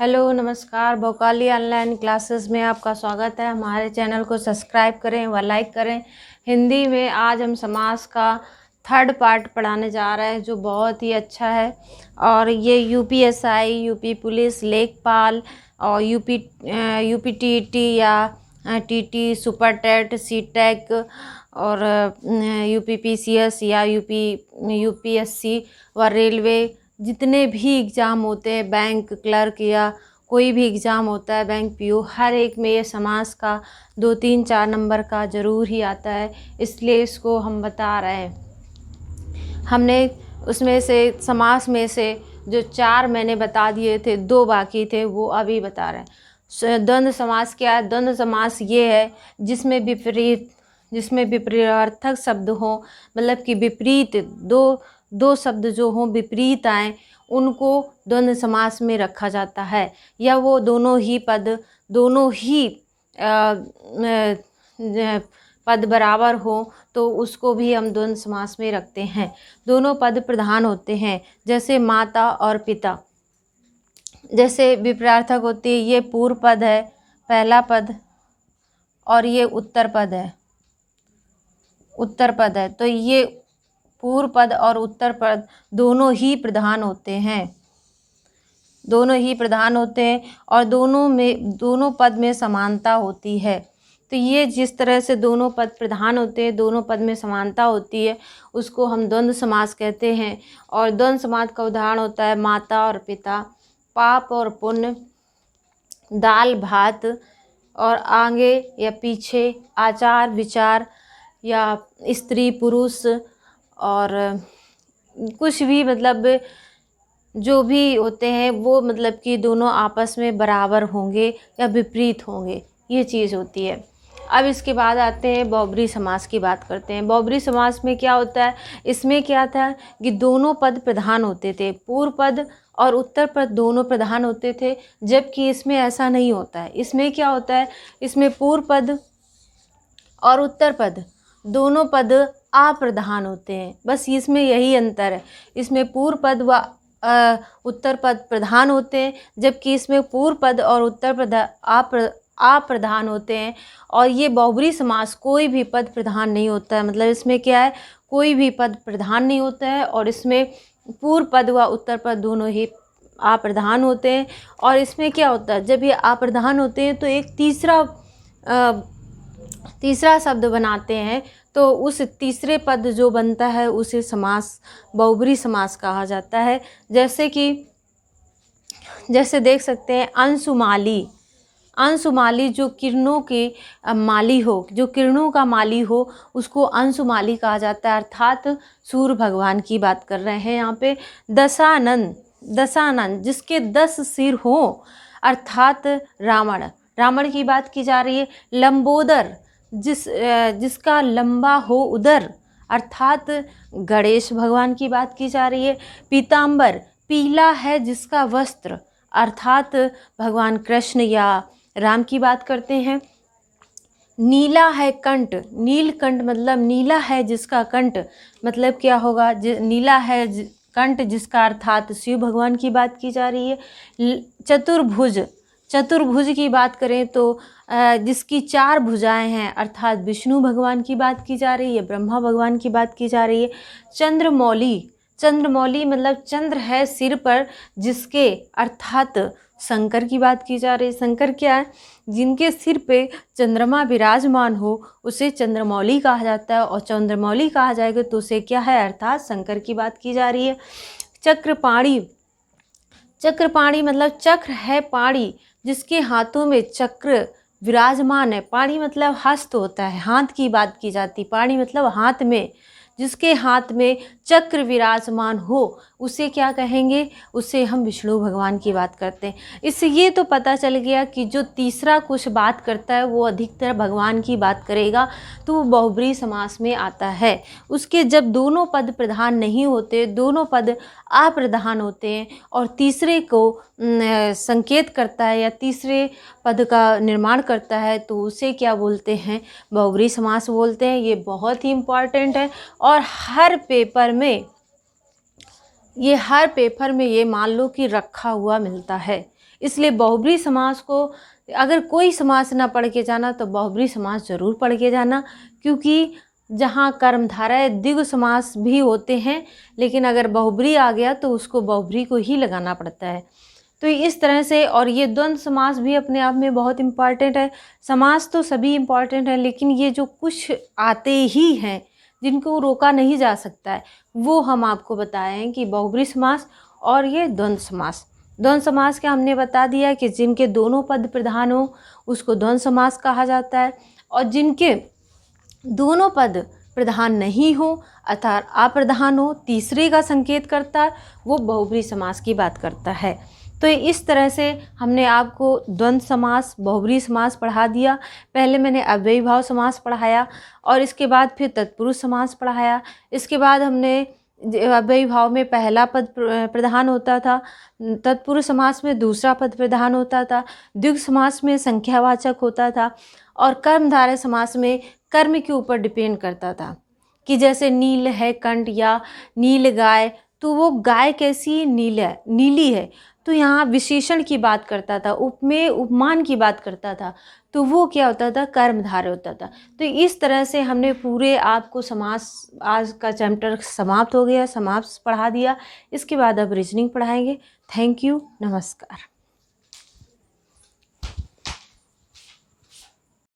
Hello नमस्कार। भोकाली online classes में आपका स्वागत है। हमारे चैनल को सब्सक्राइब करें व लाइक करें। हिंदी में आज हम समास का थर्ड पार्ट पढ़ाने जा रहे हैं जो बहुत ही अच्छा है। और ये यूपीएसआई, यूपी पुलिस, लेखपाल और यूपी टीटी या टीटी, सुपर टेट, सीटेक और यूपी पीसीएस या यूपीएससी व रेलवे जितने भी एग्ज़ाम होते हैं, बैंक क्लर्क या कोई भी एग्ज़ाम होता है, बैंक पीओ, हर एक में ये समास का 2, 3, 4 नंबर का ज़रूर ही आता है। इसलिए इसको हम बता रहे हैं। हमने उसमें से समास में से जो 4 मैंने बता दिए थे, 2 बाकी थे, वो अभी बता रहे हैं। द्वंद्व समास क्या है? द्वंद्व समास ये है जिसमें विपरीतार्थक शब्द हो, मतलब कि विपरीत दो शब्द जो हों, विपरीत आए, उनको द्वंद्व समास में रखा जाता है। या वो दोनों ही पद बराबर हो तो उसको भी हम द्वंद्व समास में रखते हैं। दोनों पद प्रधान होते हैं, जैसे माता और पिता। जैसे विपरीतार्थक होती है, ये पूर्व पद है, पहला पद, और ये उत्तर पद है। तो ये पूर्व पद और उत्तर पद दोनों ही प्रधान होते हैं और दोनों पद में समानता होती है। तो ये जिस तरह से दोनों पद प्रधान होते हैं, दोनों पद में समानता होती है, उसको हम द्वंद्व समास कहते हैं। और द्वंद्व समास का उदाहरण होता है माता और पिता, पाप और पुण्य, दाल भात और आगे या पीछे, आचार विचार या स्त्री पुरुष, और कुछ भी, मतलब जो भी होते हैं वो मतलब कि दोनों आपस में बराबर होंगे या विपरीत होंगे, ये चीज़ होती है। अब इसके बाद आते हैं बहुब्री समास की बात करते हैं। बहुब्री समास में क्या होता है? इसमें क्या था कि दोनों पद प्रधान होते थे, पूर्व पद और उत्तर पद दोनों प्रधान होते थे, जबकि इसमें ऐसा नहीं होता है। इसमें क्या होता है? इसमें पूर्व पद और उत्तर पद दोनों पद अप्रधान होते हैं। बस इसमें यही अंतर है। इसमें पूर्व पद व उत्तर पद प्रधान होते हैं, जबकि इसमें पूर्व पद और उत्तर पद अप्रधान होते हैं। और ये बहुब्री समास कोई भी पद प्रधान नहीं होता है। मतलब इसमें क्या है, कोई भी पद प्रधान नहीं होता है और इसमें पूर्व पद व उत्तर पद दोनों ही अप्रधान होते हैं। और इसमें क्या होता है, जब ये अप्रधान होते हैं तो एक तीसरा शब्द बनाते हैं, तो उस तीसरे पद जो बनता है उसे बहुब्री समास कहा जाता है। जैसे देख सकते हैं, अंशुमाली जो किरणों का माली हो, उसको अंशुमाली कहा जाता है, अर्थात सूर्य भगवान की बात कर रहे हैं यहाँ पे। दशानन जिसके 10 सिर हो, अर्थात रावण की बात की जा रही है। लंबोदर जिसका लंबा हो उदर, अर्थात गणेश भगवान की बात की जा रही है। पीतांबर पीला है जिसका वस्त्र, अर्थात भगवान कृष्ण या राम की बात करते हैं। नीला है कंठ, नीलकंठ मतलब नीला है जिसका कंठ, मतलब क्या होगा, नीला है कंठ जिसका, अर्थात शिव भगवान की बात की जा रही है। चतुर्भुज की बात करें तो जिसकी 4 भुजाएं हैं, अर्थात विष्णु भगवान की बात की जा रही है, ब्रह्मा भगवान की बात की जा रही है। चंद्रमौली मतलब चंद्र है सिर पर जिसके, अर्थात शंकर की बात की जा रही है। शंकर क्या है? जिनके सिर पे चंद्रमा विराजमान हो उसे चंद्रमौली कहा जाता है। और चंद्रमौली कहा जाएगा तो उसे क्या है, अर्थात शंकर की बात की जा रही है। चक्रपाणी मतलब चक्र है पाणी, जिसके हाथों में चक्र विराजमान है। पाणी मतलब हस्त होता है, हाथ की बात की जाती। पाणी मतलब हाथ में, जिसके हाथ में चक्र विराजमान हो उसे क्या कहेंगे, उसे हम विष्णु भगवान की बात करते हैं। इससे ये तो पता चल गया कि जो तीसरा कुछ बात करता है वो अधिकतर भगवान की बात करेगा, तो वो बहुब्री समास में आता है। उसके जब दोनों पद प्रधान नहीं होते, दोनों पद अप्रधान होते हैं और तीसरे को संकेत करता है या तीसरे पद का निर्माण करता है, तो उसे क्या बोलते हैं, बहुब्री समास बोलते हैं। ये बहुत ही इम्पॉर्टेंट है और हर पेपर में ये हर पेपर में ये मान लो कि रखा हुआ मिलता है। इसलिए बहुब्रीहि समास को अगर कोई समास ना पढ़ के जाना तो बहुब्रीहि समास ज़रूर पढ़ के जाना, क्योंकि जहाँ कर्मधारय द्विगु समास भी होते हैं, लेकिन अगर बहुब्रीहि आ गया तो उसको बहुब्रीहि को ही लगाना पड़ता है। तो इस तरह से, और ये द्वंद्व समास भी अपने आप में बहुत इम्पॉर्टेंट है। समास तो सभी इम्पॉर्टेंट है, लेकिन ये जो कुछ आते ही हैं जिनको रोका नहीं जा सकता है, वो हम आपको बताए हैं कि बहुब्रीहि समास और ये द्वंद्व समास। द्वंद्व समास क्या हमने बता दिया कि जिनके दोनों पद प्रधान हो उसको द्वंद्व समास कहा जाता है, और जिनके दोनों पद प्रधान नहीं हो अर्थात अप्रधान हो, तीसरे का संकेत करता है, वो बहुब्रीहि समास की बात करता है। तो इस तरह से हमने आपको द्वंद्व समास, बहुब्रीहि समास पढ़ा दिया। पहले मैंने अव्ययी भाव समास पढ़ाया और इसके बाद फिर तत्पुरुष समास पढ़ाया। इसके बाद हमने अव्ययी भाव में पहला पद प्रधान होता था, तत्पुरुष समास में दूसरा पद प्रधान होता था, द्विगु समास में संख्यावाचक होता था, और कर्मधारय समास में कर्म के ऊपर डिपेंड करता था कि जैसे नील है कंठ या नील गाय, तो वो गाय कैसी नीली है, तो यहाँ विशेषण की बात करता था, उपमेय उपमान की बात करता था, तो वो क्या होता था, कर्मधारय होता था। तो इस तरह से हमने पूरे आपको समास, आज का चैप्टर समाप्त हो गया, समास पढ़ा दिया। इसके बाद अब रीजनिंग पढ़ाएंगे। थैंक यू, नमस्कार।